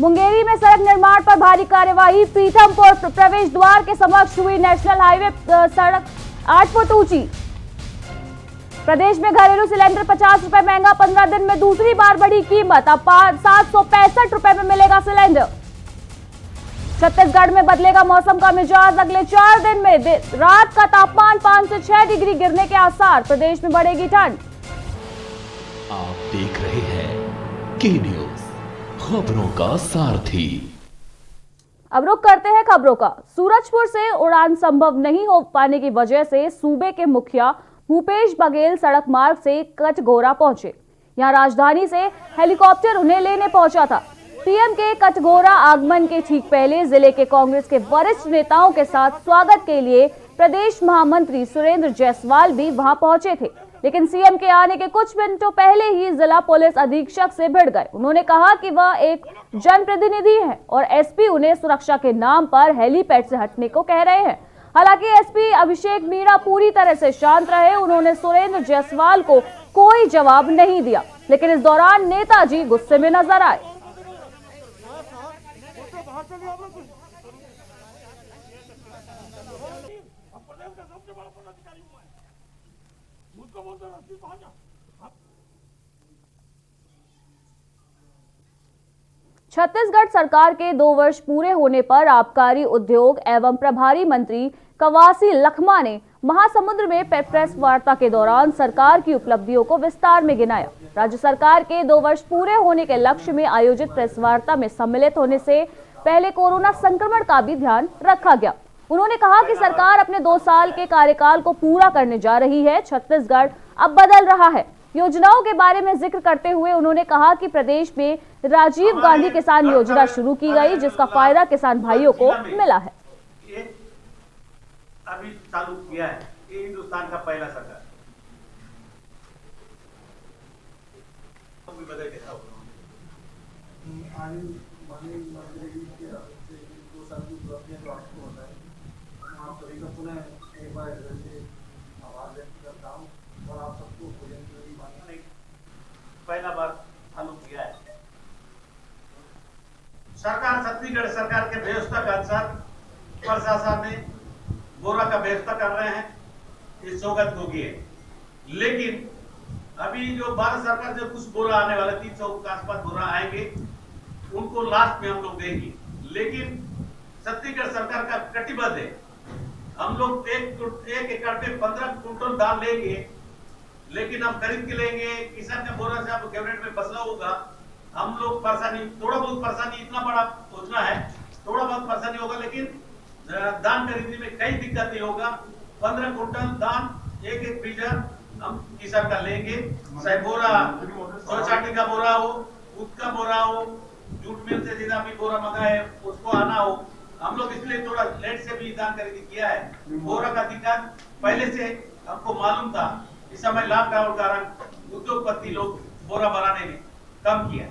मुंगेरी में सड़क निर्माण पर भारी कार्यवाही। पीथमपुर प्रवेश द्वार के समक्ष हुई नेशनल हाईवे सड़क 8 फुट ऊंची। प्रदेश में घरेलू सिलेंडर 50 रुपए महंगा, 15 दिन में दूसरी बार बढ़ी कीमत। अब 765 रुपए में मिलेगा सिलेंडर। छत्तीसगढ़ में बदलेगा मौसम का मिजाज। अगले 4 दिन में रात का तापमान 5 से 6 डिग्री गिरने के आसार। प्रदेश में बढ़ेगी ठंड। आप देख रहे हैं के न्यूज, खबरों का सारथी। अब रुक करते हैं खबरों का। सूरजपुर से उड़ान संभव नहीं हो पाने की वजह से सूबे के मुखिया भूपेश बघेल सड़क मार्ग से कटघोरा पहुंचे। यहां राजधानी से हेलीकॉप्टर उन्हें लेने पहुंचा था। पीएम के कटघोरा आगमन के ठीक पहले जिले के कांग्रेस के वरिष्ठ नेताओं के साथ स्वागत के लिए प्रदेश महामंत्री सुरेंद्र जायसवाल भी वहां पहुंचे थे, लेकिन सीएम के आने के कुछ मिनटों पहले ही जिला पुलिस अधीक्षक से भिड़ गए। उन्होंने कहा कि वह एक जनप्रतिनिधि है और एसपी उन्हें सुरक्षा के नाम पर हेलीपैड से हटने को कह रहे हैं। हालांकि एसपी अभिषेक मीणा पूरी तरह से शांत रहे। उन्होंने सुरेंद्र जायसवाल को कोई जवाब नहीं दिया, लेकिन इस दौरान नेताजी गुस्से में नजर आए। छत्तीसगढ़ सरकार के 2 वर्ष पूरे होने पर आबकारी उद्योग एवं प्रभारी मंत्री कवासी लखमा ने महासमुंद में प्रेस वार्ता के दौरान सरकार की उपलब्धियों को विस्तार में गिनाया। राज्य सरकार के 2 वर्ष पूरे होने के लक्ष्य में आयोजित प्रेस वार्ता में सम्मिलित होने से पहले कोरोना संक्रमण का भी ध्यान रखा गया। उन्होंने कहा कि सरकार अपने 2 साल के कार्यकाल को पूरा करने जा रही है। छत्तीसगढ़ अब बदल रहा है। योजनाओं के बारे में जिक्र करते हुए उन्होंने कहा कि प्रदेश में राजीव गांधी किसान योजना शुरू की गई, जिसका फायदा किसान भाइयों को मिला है। अभी चालू किया है, ये हिंदुस्तान का पहला सरकार बदल के आप सभी का पुनः एक बार आभार व्यक्त करता हूँ और आप सबको पहला बार चालू किया है। सरकार छत्तीसगढ़ सरकार के व्यवस्था के अनुसार प्रशासन ने बोरा का व्यवस्था कर रहे हैं, ये सौगत होगी है। लेकिन अभी जो भारत सरकार से कुछ बोरा आने वाला 300 के आसपास बोरा आएंगे, उनको लास्ट में हम लोग देंगे। लेकिन छत्तीसगढ़ सरकार का कटिबद्ध है, हम लोग एक एकड़ पे 15 कुंटल दाल लेंगे, लेकिन हम खरीद के लेंगे। किसान का बोरा से आप कैबिनेट में फसला होगा, हम लोग परेशानी, थोड़ा बहुत परेशानी, इतना बड़ा योजना है, थोड़ा बहुत परेशानी होगा, लेकिन धान खरीदने में कई दिक्कत नहीं होगा। 15 कुंटल धान एक फ्रीजर हम किसान का लेंगे, चाहे बोरा सोसाइटी का बोरा हो, दूध का बोरा हो, जूट मिल से जितना भी बोरा मंगा है उसको आना हो। हम लोग इसलिए थोड़ा लेट से भी धान खरीदी किया है। बोरा का दिक्कत पहले से हमको मालूम था। इस समय लॉकडाउन के कारण उद्योगपति लोग बोरा बनाने में कम किया।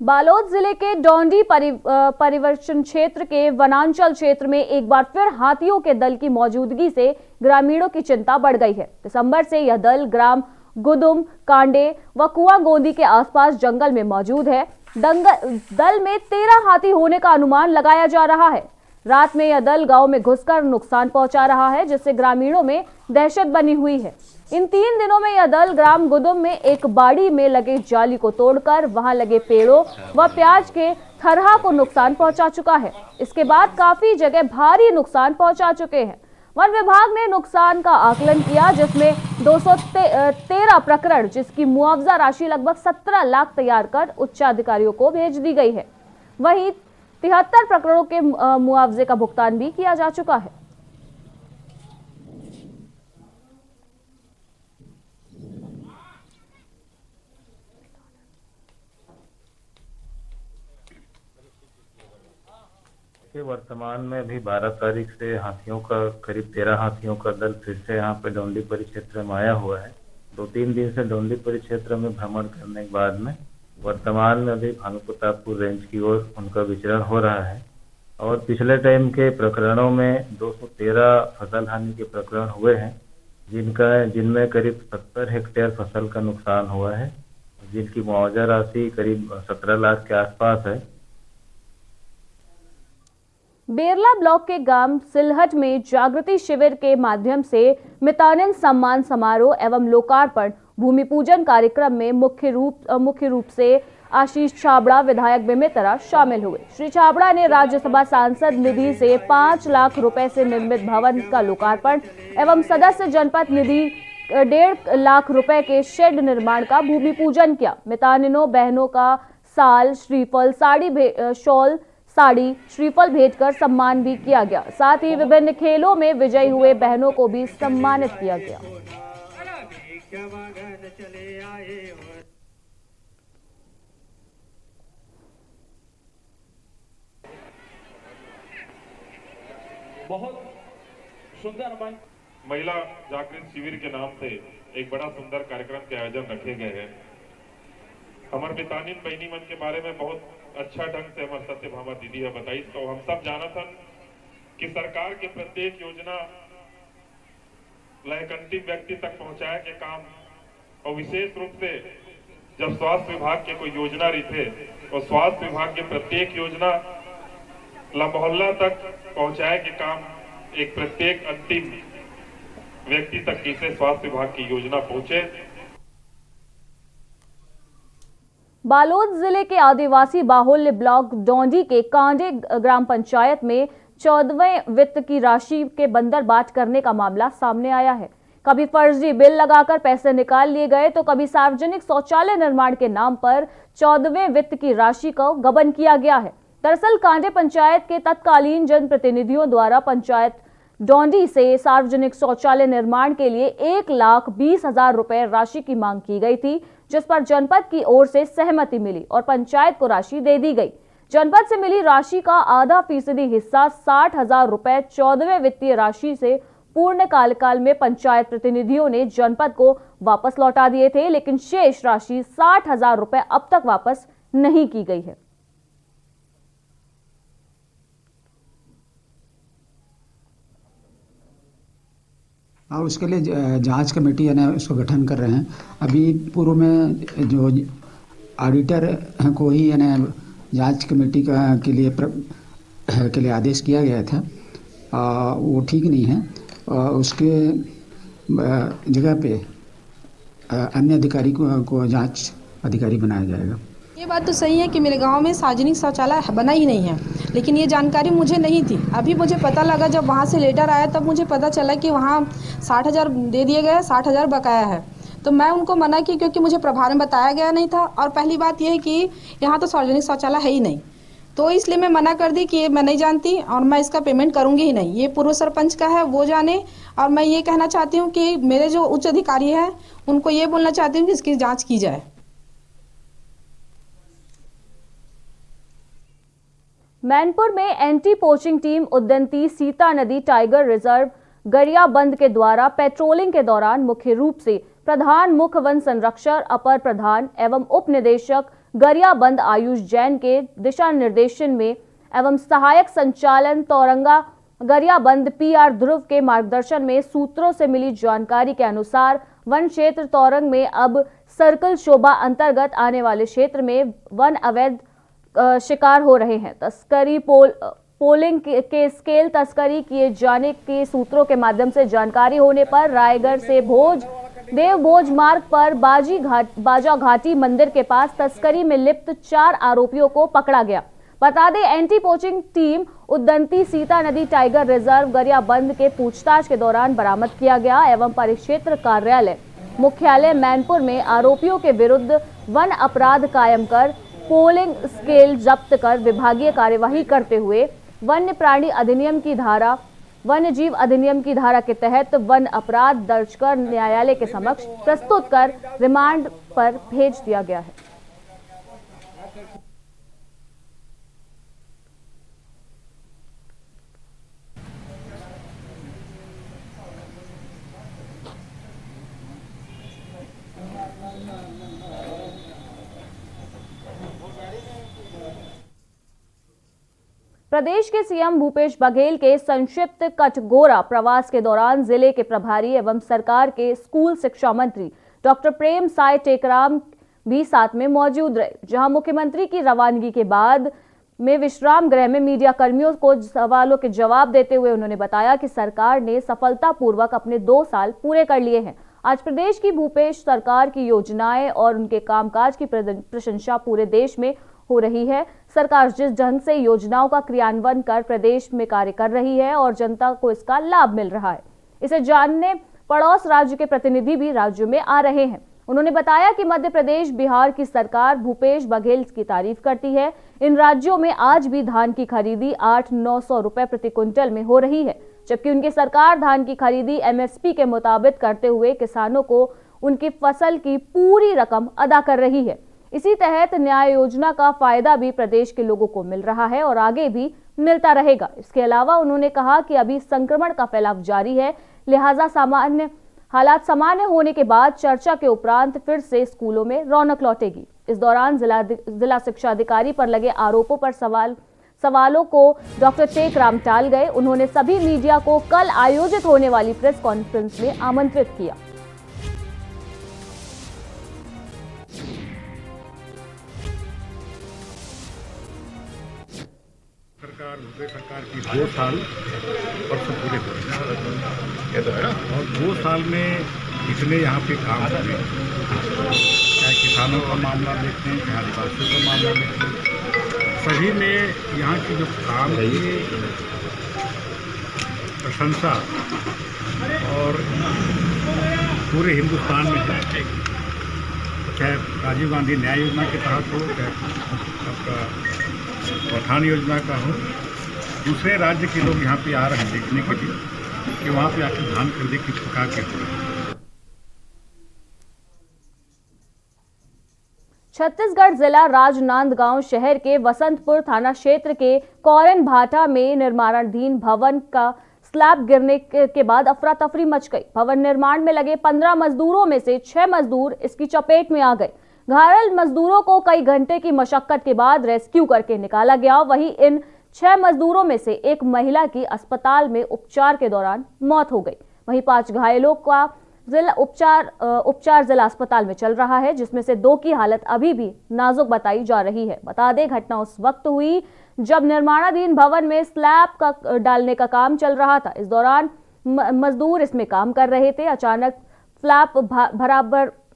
बालोद जिले के डोंडी परिवर्तन क्षेत्र के वनांचल क्षेत्र में एक बार फिर हाथियों के दल की मौजूदगी से ग्रामीणों की चिंता बढ़ गई है। दिसंबर से यह दल ग्राम गुदुम, कांडे व कुआं गोंदी के आसपास जंगल में मौजूद है। दल में 13 हाथी होने का अनुमान लगाया जा रहा है। रात में यह दल गांव में घुसकर नुकसान पहुंचा रहा है, जिससे ग्रामीणों में दहशत बनी हुई है। इन 3 दिनों में यह दल ग्राम गुदुम में एक बाड़ी में लगे जाली को तोड़कर वहां लगे पेड़ों व प्याज के थरहा को नुकसान पहुंचा चुका है। इसके बाद काफी जगह भारी नुकसान पहुंचा चुके हैं। वन विभाग ने नुकसान का आकलन किया, जिसमें 213 प्रकरण, जिसकी मुआवजा राशि लगभग 17 लाख तैयार कर उच्चाधिकारियों को भेज दी गई है। वहीं 73 प्रकरणों के मुआवजे का भुगतान भी किया जा चुका है। वर्तमान में अभी 12 तारीख से हाथियों का करीब 13 हाथियों का दल फिर से यहाँ पे डोंडी परिक्षेत्र में आया हुआ है। 2-3 दिन से डोंडी परिक्षेत्र में भ्रमण करने के बाद में वर्तमान में अभी भानुप्रतापपुर रेंज की ओर उनका विचरण हो रहा है। और पिछले टाइम के प्रकरणों में 213 फसल हानि के प्रकरण हुए हैं, जिनमें करीब 70 हेक्टेयर फसल का नुकसान हुआ है, जिनकी मुआवजा राशि करीब 17 लाख के आसपास है। बेरला ब्लॉक के गांव सिलहट में जागृति शिविर के माध्यम से मितानिन सम्मान समारोह एवं लोकार्पण भूमि पूजन कार्यक्रम में मुख्य रूप से आशीष छाबड़ा विधायक बिमितरा शामिल हुए। श्री छाबड़ा ने राज्यसभा सांसद निधि से 5 लाख रुपए से निर्मित भवन का लोकार्पण एवं सदस्य जनपद निधि 1.5 लाख रुपए के शेड निर्माण का भूमि पूजन किया। मितानिनों बहनों का साल श्रीफल शॉल साड़ी श्रीफल भेंट कर सम्मान भी किया गया। साथ ही विभिन्न खेलों में विजयी हुए बहनों को भी सम्मानित किया गया। बहुत सुंदर महिला जागृत शिविर के नाम से एक बड़ा सुंदर कार्यक्रम के आयोजन रखे गए हैं। हमारे मितानिन बहनी मन के बारे में बहुत अच्छा ढंग से हमारे सत्यभामा दीदी है बताई। तो हम सब जाना था कि सरकार की प्रत्येक योजना एक अंतिम व्यक्ति तक पहुंचाए के काम, और विशेष रूप से जब स्वास्थ्य विभाग के कोई योजना रही थे और स्वास्थ्य विभाग के प्रत्येक योजना मोहल्ला तक पहुंचाए के काम एक प्रत्येक अंतिम व्यक्ति तक कैसे स्वास्थ्य विभाग की योजना पहुंचे। बालोद जिले के आदिवासी बाहुल्य ब्लॉक डोंडी के कांडे ग्राम पंचायत में 14वें वित्त की राशि के बंदरबाट करने का मामला सामने आया है। कभी फर्जी बिल लगाकर पैसे निकाल लिए गए तो कभी सार्वजनिक शौचालय निर्माण के नाम पर 14वें वित्त की राशि को गबन किया गया है। दरअसल कांडे पंचायत के तत्कालीन जनप्रतिनिधियों द्वारा पंचायत डोंडी से सार्वजनिक शौचालय निर्माण के लिए 1,20,000 रुपए राशि की मांग की गई थी, जिस पर जनपद की ओर से सहमति मिली और पंचायत को राशि दे दी गई। जनपद से मिली राशि का आधा फीसदी हिस्सा 60,000 रुपए 14वें वित्तीय राशि से पूर्ण कार्यकाल में पंचायत प्रतिनिधियों ने जनपद को वापस लौटा दिए थे, लेकिन शेष राशि 60,000 रुपए अब तक वापस नहीं की गई है। और उसके लिए जांच कमेटी है ना उसको गठन कर रहे हैं। अभी पूर्व में जो ऑडिटर को ही है ना जांच कमेटी के लिए आदेश किया गया था, वो ठीक नहीं है। उसके जगह पे अन्य अधिकारी को जांच अधिकारी बनाया जाएगा। ये बात तो सही है कि मेरे गांव में सार्वजनिक शौचालय बना ही नहीं है, लेकिन ये जानकारी मुझे नहीं थी। अभी मुझे पता लगा, जब वहाँ से लेटर आया तब मुझे पता चला कि वहाँ 60,000 दे दिए गए, 60,000 बकाया है। तो मैं उनको मना की, क्योंकि मुझे प्रभार में बताया गया नहीं था, और पहली बात ये है कि यहाँ तो सार्वजनिक शौचालय है ही नहीं, तो इसलिए मैं मना कर दी कि मैं नहीं जानती और मैं इसका पेमेंट करूँगी ही नहीं। ये पूर्व सरपंच का है, वो जाने। और मैं ये कहना चाहती हूँ कि मेरे जो उच्च अधिकारी हैं उनको ये बोलना चाहती हूँ कि इसकी जाँच की जाए। मैनपुर में एंटी पोचिंग टीम उद्दंती सीता नदी टाइगर रिजर्व गरियाबंद के द्वारा पेट्रोलिंग के दौरान मुख्य रूप से प्रधान मुख्य वन संरक्षक, अपर प्रधान एवं उप निदेशक गरियाबंद आयुष जैन के दिशा निर्देशन में एवं सहायक संचालन तौरंगा गरियाबंद PR ध्रुव के मार्गदर्शन में सूत्रों से मिली जानकारी के अनुसार वन क्षेत्र तौरंग में अब सर्कल शोभा अंतर्गत आने वाले क्षेत्र में वन अवैध शिकार हो रहे हैं। तस्करी पोलिंग के स्केल तस्करी किए जाने के सूत्रों के माध्यम से जानकारी होने पर रायगढ़ से देवभोज मार्ग पर बाजा घाटी मंदिर के पास तस्करी में लिप्त 4 आरोपियों को पकड़ा गया। बता दें, एंटी पोचिंग टीम उद्दंती सीता नदी टाइगर रिजर्व गरियाबंद के पूछताछ के दौरान बरामद किया गया एवं परिक्षेत्र कार्यालय मुख्यालय मैनपुर में आरोपियों के विरुद्ध वन अपराध कायम कर पोलिंग स्केल जब्त कर विभागीय कार्यवाही करते हुए वन्य प्राणी अधिनियम की धारा वन्य जीव अधिनियम की धारा के तहत वन अपराध दर्ज कर न्यायालय के समक्ष प्रस्तुत कर रिमांड पर भेज दिया गया है। प्रदेश के सीएम भूपेश बघेल के संक्षिप्त कटघोरा प्रवास के दौरान जिले के प्रभारी एवं सरकार के स्कूल शिक्षा मंत्री डॉक्टर प्रेम साय टेकराम भी साथ में मौजूद रहे, जहां मुख्यमंत्री की रवानगी के बाद में विश्राम गृह में मीडिया कर्मियों को सवालों के जवाब देते हुए उन्होंने बताया कि सरकार ने सफलतापूर्वक अपने 2 साल पूरे कर लिए हैं। आज प्रदेश की भूपेश सरकार की योजनाएं और उनके कामकाज की प्रशंसा पूरे देश में हो रही है। सरकार जिस ढंग से योजनाओं का क्रियान्वयन कर प्रदेश में कार्य कर रही है और जनता को इसका लाभ मिल रहा है, इसे जानने पड़ोस राज्य के प्रतिनिधि भी राज्य में आ रहे हैं। उन्होंने बताया कि मध्य प्रदेश, बिहार की सरकार भूपेश बघेल की तारीफ करती है। इन राज्यों में आज भी धान की खरीदी 800-900 रुपए प्रति क्विंटल में हो रही है, जबकि उनकी सरकार धान की खरीदी MSP के मुताबिक करते हुए किसानों को उनकी फसल की पूरी रकम अदा कर रही है। इसी तहत न्याय योजना का फायदा भी प्रदेश के लोगों को मिल रहा है और आगे भी मिलता रहेगा। इसके अलावा उन्होंने कहा कि अभी संक्रमण का फैलाव जारी है, लिहाजा हालात सामान्य होने के बाद चर्चा के उपरांत फिर से स्कूलों में रौनक लौटेगी। इस दौरान जिला शिक्षा अधिकारी पर लगे आरोपों पर सवालों को डॉक्टर टेकराम टाल गए। उन्होंने सभी मीडिया को कल आयोजित होने वाली प्रेस कॉन्फ्रेंस में आमंत्रित किया। भूपेश सरकार की 2 साल परसों पूरे हो रहे और 2 साल में इतने यहाँ पे काम हुए, चाहे किसानों का मामला देखते हैं, चाहे आदिवासियों का मामला देखते हैं, सभी में यहाँ की जो काम की प्रशंसा और पूरे हिंदुस्तान में है, चाहे राजीव गांधी न्याय योजना के तहत हो, चाहे आपका पठान योजना का हो, दूसरे राज्य के लोग यहाँ पे आ रहे हैं देखने के लिए कि वहाँ पे आकर धान खरीदी किस प्रकार के हो रहे हैं। छत्तीसगढ़ जिला राजनांदगांव शहर के वसंतपुर थाना क्षेत्र के कौरन भाटा में निर्माणाधीन भवन का स्लैब गिरने के बाद अफरा तफरी मच गई। भवन निर्माण में लगे 15 मजदूरों में से 6 मजदूर इसकी चपेट में आ गए। घायल मजदूरों को कई घंटे की मशक्कत के बाद रेस्क्यू करके निकाला गया। वहीं इन 6 मजदूरों में से एक महिला की अस्पताल में उपचार के दौरान मौत हो गई। वहीं 5 घायलों का उपचार जिला अस्पताल में चल रहा है, जिसमें से 2 की हालत अभी भी नाजुक बताई जा रही है। बता दें, घटना उस वक्त हुई जब निर्माणाधीन भवन में स्लैब का डालने का काम चल रहा था। इस दौरान मजदूर इसमें काम कर रहे थे। अचानक स्लैब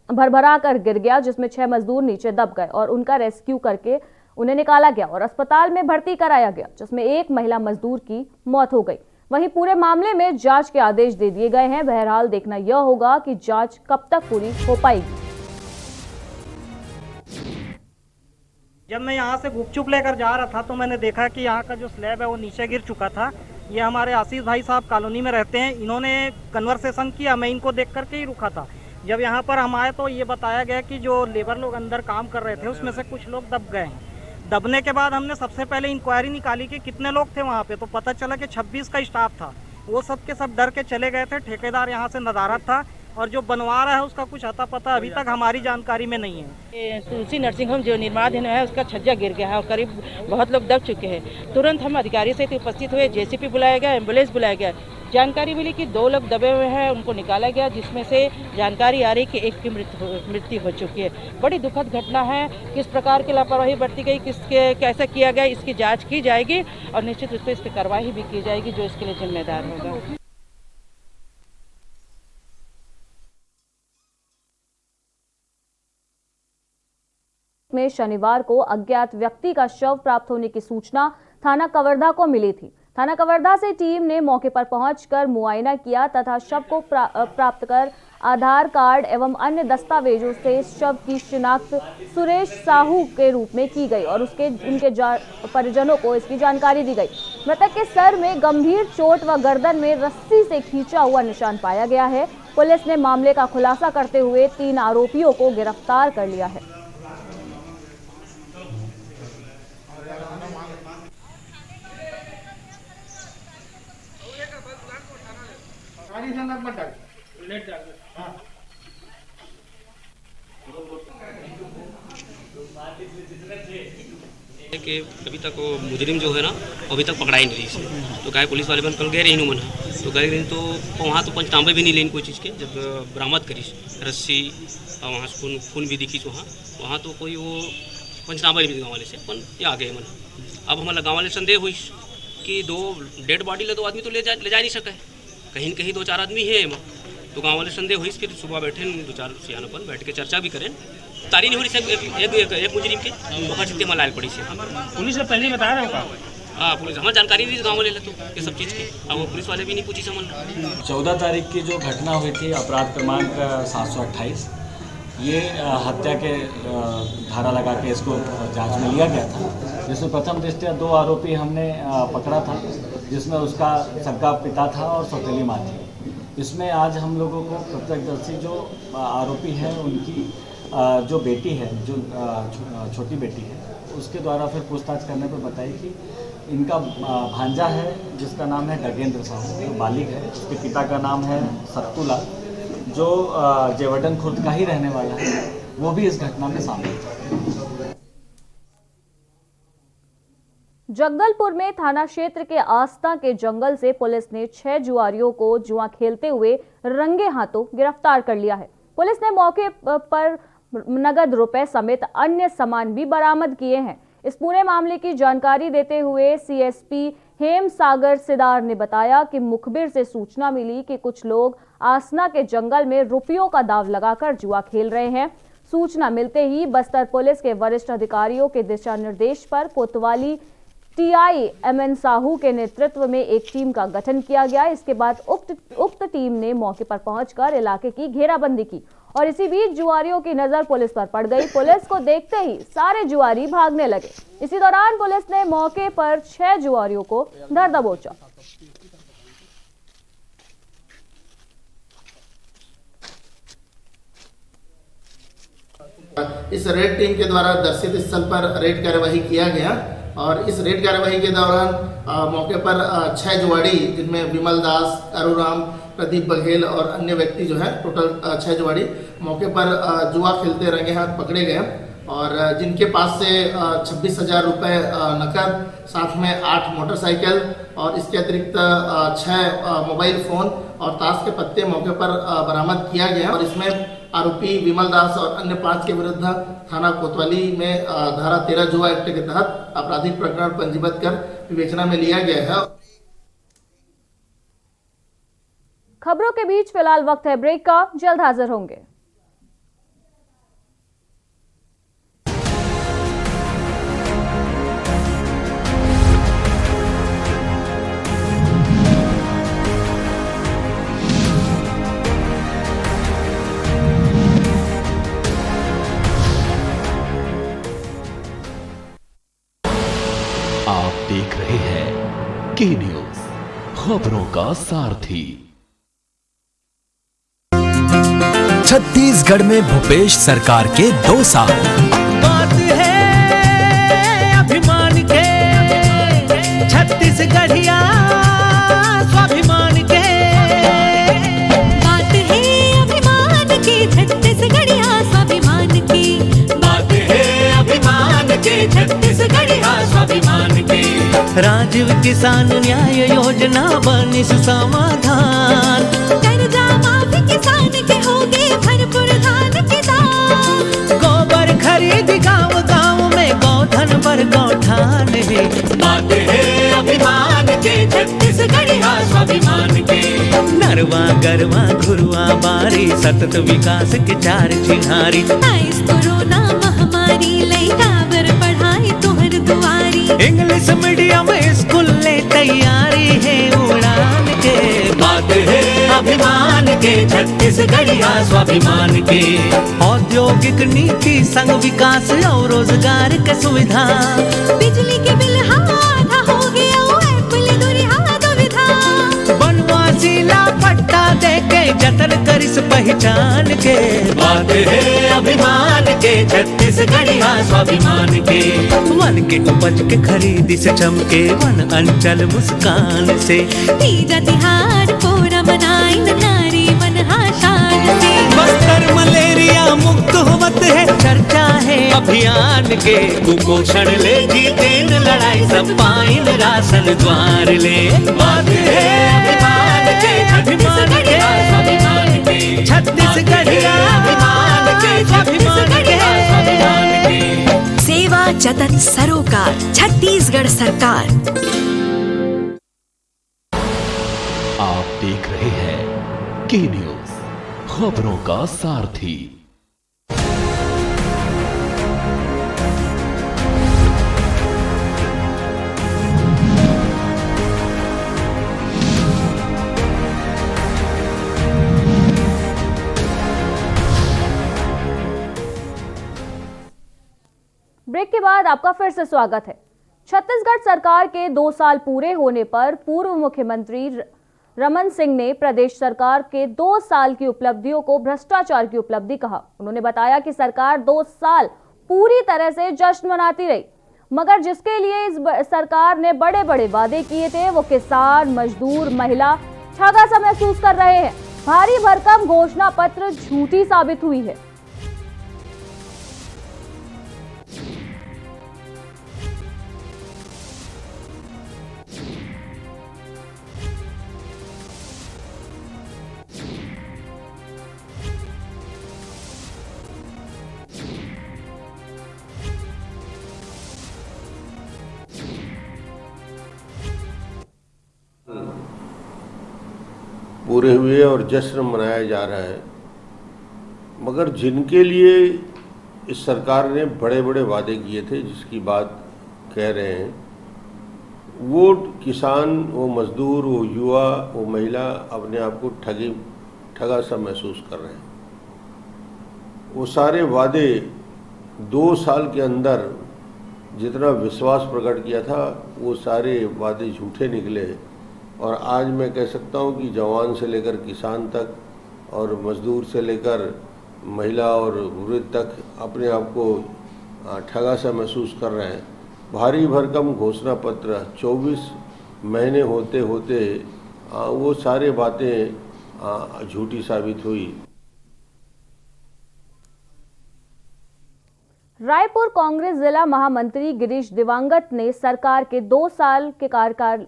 भरभरा कर गिर गया, जिसमें 6 मजदूर नीचे दब गए और उनका रेस्क्यू करके उन्हें निकाला गया और अस्पताल में भर्ती कराया गया, जिसमें एक महिला मजदूर की मौत हो गई। वहीं पूरे मामले में जांच के आदेश दे दिए गए हैं। बहरहाल देखना यह होगा कि जांच कब तक पूरी हो पाएगी। जब मैं यहाँ से गुपचुप लेकर जा रहा था तो मैंने देखा कि यहाँ का जो स्लैब है वो नीचे गिर चुका था। ये हमारे आशीष भाई साहब कॉलोनी में रहते हैं, इन्होंने कन्वर्सेशन किया, मैं इनको देख करके ही रुका था। जब यहाँ पर हम आए तो ये बताया गया कि जो लेबर लोग अंदर काम कर रहे थे उसमें से कुछ लोग दब गए हैं। दबने के बाद हमने सबसे पहले इंक्वायरी निकाली कि कितने लोग थे वहाँ पे, तो पता चला कि 26 का स्टाफ था। वो सब के सब डर के चले गए थे। ठेकेदार यहाँ से नदारत था और जो बनवा रहा है उसका कुछ अता पता अभी तक हमारी जानकारी में नहीं है। तुलसी नर्सिंग होम जो निर्माणाधीन है उसका छज्जा गिर गया है और करीब बहुत लोग दब चुके हैं। तुरंत हम अधिकारी से उपस्थित हुए, जेसीपी बुलाया गया, एम्बुलेंस बुलाया गया। जानकारी मिली कि 2 लोग दबे हुए हैं, उनको निकाला गया, जिसमें से जानकारी आ रही कि एक की मृत्यु हो चुकी है। बड़ी दुखद घटना है। किस प्रकार की लापरवाही बरती गई, कैसे किया गया, इसकी जांच की जाएगी और निश्चित रूप से इस पर कार्रवाई भी की जाएगी जो इसके लिए जिम्मेदार होगा। में शनिवार को अज्ञात व्यक्ति का शव प्राप्त होने की सूचना थाना कवर्धा को मिली थी। थाना कवर्धा से टीम ने मौके पर पहुंचकर मुआयना किया तथा शव को प्राप्त कर आधार कार्ड एवं अन्य दस्तावेजों से शव की शिनाख्त सुरेश साहू के रूप में की गई और उनके परिजनों को इसकी जानकारी दी गई। मृतक के सर में गंभीर चोट व गर्दन में रस्सी से खींचा हुआ निशान पाया गया है। पुलिस ने मामले का खुलासा करते हुए 3 आरोपियों को गिरफ्तार कर लिया है। कि अभी तक वो मुजरिम जो है ना अभी तक पकड़ा ही नहीं, तो क्या पुलिस वाले बन कल गए रही मना तो गए दिन तो वहाँ तो पंचनामे भी नहीं लेन कोई चीज़ के, जब बरामद करी रस्सी और वहाँ से खून भी दिखी वहाँ तो कोई वो पंचनामा नहीं गाँव वाले से अपन ये आ गए मन। अब हमारा गाँव वाले संदेह हुई कि 2 डेड बॉडी ले 2 आदमी तो ले जा नहीं सके, कहीं कहीं 2-4 आदमी है, तो गाँव वाले संदेह हुई। फिर सुबह बैठे 2-4 सियानपन बैठ के चर्चा भी करें, तारी नहीं हो रही सब एक मुजरिम के पकड़ सकते हमारे लाल पड़ी से। पुलिस ने पहले ही बताया होगा। हाँ, पुलिस हमारी जानकारी नहीं थी गाँव वाले तो ये सब चीज़ की, अब वो पुलिस वाले भी नहीं पूछी समझ। 14 तारीख की जो घटना हुई थी अपराध क्रमांक 728, ये हत्या के धारा लगा के इसको जांच में लिया गया था, जिसमें प्रथम दृष्टया 2 आरोपी हमने पकड़ा था, जिसमें उसका सगा पिता था और सौतेली माँ थी। इसमें आज हम लोगों को प्रत्यक्षदर्शी जो आरोपी है उनकी जो बेटी है, जो छोटी बेटी है, उसके द्वारा फिर पूछताछ करने पर बताई कि इनका भांजा है जिसका नाम है डगेंद्र साहू, जो बालिग है। उसके पिता का नाम है सत्तूलाल, जो जेवडन खुर्द का ही रहने वाला है, वो भी इस घटना में शामिल था। जगदलपुर में थाना क्षेत्र के आस्था के जंगल से पुलिस ने 6 जुआरियों को जुआ खेलते हुए रंगे हाथों गिरफ्तार कर लिया है। पुलिस ने मौके पर नगद रुपए समेत अन्य सामान भी बरामद किए हैं। इस पूरे मामले की जानकारी देते हुए सीएसपी हेम सागर सिदार ने बताया कि मुखबिर से सूचना मिली कि कुछ लोग आसना के जंगल में रुपयों का दाव लगाकर जुआ खेल रहे हैं। सूचना मिलते ही बस्तर पुलिस के वरिष्ठ अधिकारियों के दिशा निर्देश पर कोतवाली टीआई एमएन साहू के नेतृत्व में एक टीम का गठन किया गया। इसके बाद उक्त टीम ने मौके पर पहुंचकर इलाके की घेराबंदी की और इसी बीच जुआरियों की नजर पुलिस पर पड़ गई। पुलिस को देखते ही सारे जुआरी भागने लगे। इसी दौरान पुलिस ने मौके पर 6 जुआरियों को धर दबोचा। इस रेड टीम के द्वारा दर्शित स्थल पर रेड कार्यवाही किया गया और इस रेड कार्यवाही के दौरान मौके पर 6 जुआड़ी, जिनमें विमल दास, कारूराम, प्रदीप बघेल और अन्य व्यक्ति जो है, टोटल 6 जुआड़ी मौके पर जुआ खेलते रंगे हाथ पकड़े गए और जिनके पास से 26,000 रुपये नकद, साथ में 8 मोटरसाइकिल और इसके अतिरिक्त 6 मोबाइल फ़ोन और ताश के पत्ते मौके पर बरामद किया गया और इसमें आरोपी विमल दास और अन्य 5 के विरुद्ध थाना कोतवाली में धारा 13 जुआ एक्ट के तहत आपराधिक प्रकरण पंजीबद्ध कर विवेचना में लिया गया है। खबरों के बीच फिलहाल वक्त है ब्रेक का, जल्द हाजिर होंगे। आप देख रहे हैं के न्यूज, खबरों का सारथी। छत्तीसगढ़ में भूपेश सरकार के 2 साल। बात है अभिमान के, छत्तीसगढ़िया स्वाभिमान के। बात है अभिमान की, छत्तीसगढ़िया स्वाभिमान की। बात है अभिमान के, छत्तीसगढ़िया स्वाभिमान के। राजीव किसान न्याय योजना बनी समाधान, कर्जा माफी किसान के होगे भरपूर धान के दाम। गोबर खरीद गांव गांव में गौधन पर गौठान है। बात है अभिमान के, छत्तीसगढ़िया स्वाभिमान के। नरवा गरवा घुरुआ बारी, सतत विकास के 4 चिन्हारी। आइस कोरोना महामारी लई टावर पढ़ाई तोहर दुआरी। इंग्लिश मीडियम स्कूल ले तैयारी है उड़ान के। बात है अभिमान के, छत्तीसगढ़िया स्वाभिमान के। औद्योगिक नीति संग विकास और रोजगार के सुविधा। बिजली के बिल आधा हो गया, एप्पल दुरिहा दुविधा। बनवासी ला पट्टा दे के जतन करिस पहचान के। बात है अभिमान के, छत्तीसगढ़िया स्वाभिमान के। वन के उपज के खरीदी से चमके वन अंचल मुस्कान से। तीजा तिहार पूरा मनाई नारी मन शान से। बस्तर मलेरिया मुक्त होवत है, चर्चा है अभियान के। कुपोषण ले जीतेन लड़ाई, सब पाइन राशन द्वार ले। बात है अभिमान सतत सरोकार छत्तीसगढ़ सरकार। आप देख रहे हैं के न्यूज, खबरों का सारथी। ब्रेक के बाद आपका फिर से स्वागत है। छत्तीसगढ़ सरकार के 2 साल पूरे होने पर पूर्व मुख्यमंत्री रमन सिंह ने प्रदेश सरकार के 2 साल की उपलब्धियों को भ्रष्टाचार की उपलब्धि कहा। उन्होंने बताया कि सरकार 2 साल पूरी तरह से जश्न मनाती रही, मगर जिसके लिए इस सरकार ने बड़े बड़े वादे किए थे वो किसान, मजदूर, महिला ठगा सा महसूस कर रहे हैं। भारी भरकम घोषणा पत्र झूठी साबित हुई है। पूरे हुए और जश्न मनाया जा रहा है, मगर जिनके लिए इस सरकार ने बड़े बड़े वादे किए थे, जिसकी बात कह रहे हैं, वो किसान, वो मजदूर, वो युवा, वो महिला अपने आप को ठगा सा महसूस कर रहे हैं। वो सारे वादे 2 साल के अंदर जितना विश्वास प्रकट किया था, वो सारे वादे झूठे निकले। और आज मैं कह सकता हूँ कि जवान से लेकर किसान तक और मजदूर से लेकर महिला और वृद्ध तक अपने आप को ठगा सा महसूस कर रहे हैं। भारी भरकम घोषणा पत्र 24 महीने होते होते वो सारे बातें झूठी साबित हुई। रायपुर कांग्रेस जिला महामंत्री गिरीश दिवांगत ने सरकार के 2 साल के कार्यकाल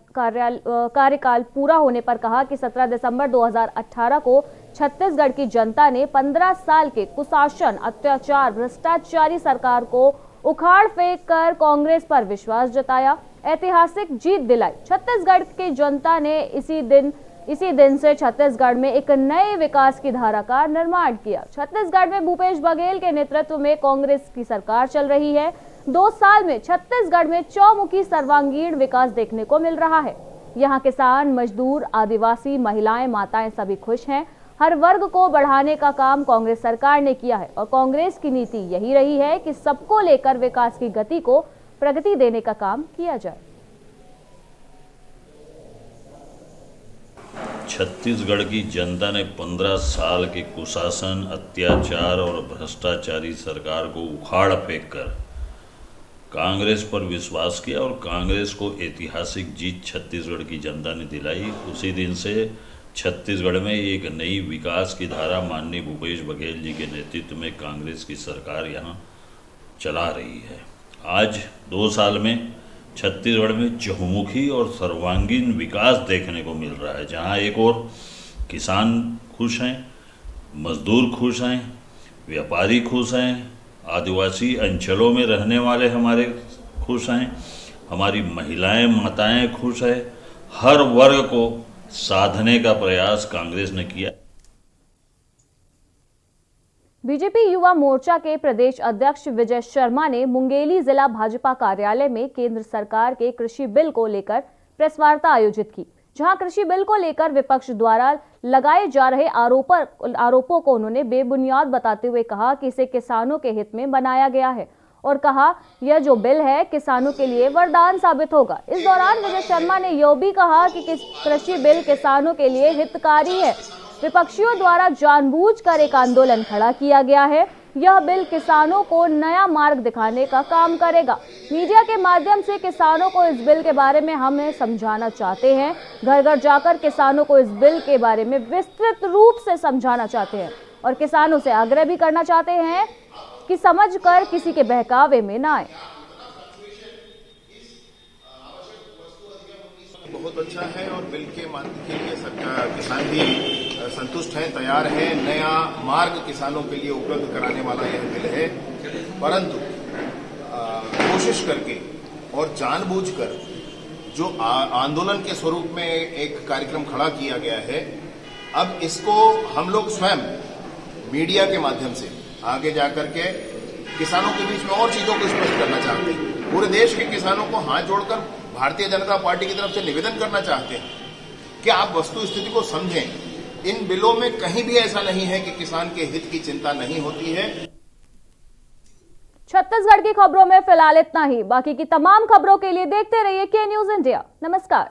पूरा होने पर कहा कि 17 दिसंबर 2018 को छत्तीसगढ़ की जनता ने 15 साल के कुशासन, अत्याचार, भ्रष्टाचारी सरकार को उखाड़ फेंक कर कांग्रेस पर विश्वास जताया, ऐतिहासिक जीत दिलाई। छत्तीसगढ़ की जनता ने इसी दिन से छत्तीसगढ़ में एक नए विकास की धारा का निर्माण किया। छत्तीसगढ़ में भूपेश बघेल के नेतृत्व में कांग्रेस की सरकार चल रही है। 2 साल में छत्तीसगढ़ में चौमुखी सर्वांगीण विकास देखने को मिल रहा है। यहाँ किसान, मजदूर, आदिवासी, महिलाएं, माताएं सभी खुश हैं। हर वर्ग को बढ़ाने का काम कांग्रेस सरकार ने किया है और कांग्रेस की नीति यही रही है कि सबको लेकर विकास की गति को प्रगति देने का काम किया जाए। छत्तीसगढ़ की जनता ने 15 साल के कुशासन, अत्याचार और भ्रष्टाचारी सरकार को उखाड़ फेंक कर कांग्रेस पर विश्वास किया और कांग्रेस को ऐतिहासिक जीत छत्तीसगढ़ की जनता ने दिलाई। उसी दिन से छत्तीसगढ़ में एक नई विकास की धारा माननीय भूपेश बघेल जी के नेतृत्व में कांग्रेस की सरकार यहाँ चला रही है। आज 2 साल में छत्तीसगढ़ में चहुमुखी और सर्वांगीण विकास देखने को मिल रहा है, जहां एक ओर किसान खुश हैं, मजदूर खुश हैं, व्यापारी खुश हैं, आदिवासी अंचलों में रहने वाले हमारे खुश हैं, हमारी महिलाएं, माताएं खुश हैं। हर वर्ग को साधने का प्रयास कांग्रेस ने किया। बीजेपी युवा मोर्चा के प्रदेश अध्यक्ष विजय शर्मा ने मुंगेली जिला भाजपा कार्यालय में केंद्र सरकार के कृषि बिल को लेकर प्रेस वार्ता आयोजित की, जहां कृषि बिल को लेकर विपक्ष द्वारा लगाए जा रहे आरोपों को उन्होंने बेबुनियाद बताते हुए कहा कि इसे किसानों के हित में बनाया गया है और कहा यह जो बिल है किसानों के लिए वरदान साबित होगा। इस दौरान विजय शर्मा ने यह भी कहा कि कृषि बिल किसानों के लिए हितकारी है। विपक्षियों द्वारा जानबूझकर एक आंदोलन खड़ा किया गया है। यह बिल किसानों को नया मार्ग दिखाने का काम करेगा। मीडिया के माध्यम से किसानों को इस बिल के बारे में हम समझाना चाहते हैं। घर घर जाकर किसानों को इस बिल के बारे में विस्तृत रूप से समझाना चाहते हैं और किसानों से आग्रह भी करना चाहते हैं कि समझकर किसी के बहकावे में ना आए। बहुत अच्छा है और बिल के लिए सरकार, किसान भी संतुष्ट है, तैयार है। नया मार्ग किसानों के लिए उपलब्ध कराने वाला यह बिल है। परंतु कोशिश करके और जानबूझकर जो आंदोलन के स्वरूप में एक कार्यक्रम खड़ा किया गया है, अब इसको हम लोग स्वयं मीडिया के माध्यम से आगे जाकर के किसानों के बीच में और चीजों को स्पष्ट करना चाहते हैं। पूरे देश के किसानों को हाथ जोड़कर भारतीय जनता पार्टी की तरफ से निवेदन करना चाहते हैं कि आप वस्तु स्थिति को समझें। इन बिलों में कहीं भी ऐसा नहीं है कि किसान के हित की चिंता नहीं होती है। छत्तीसगढ़ की खबरों में फिलहाल इतना ही। बाकी की तमाम खबरों के लिए देखते रहिए के न्यूज इंडिया। नमस्कार।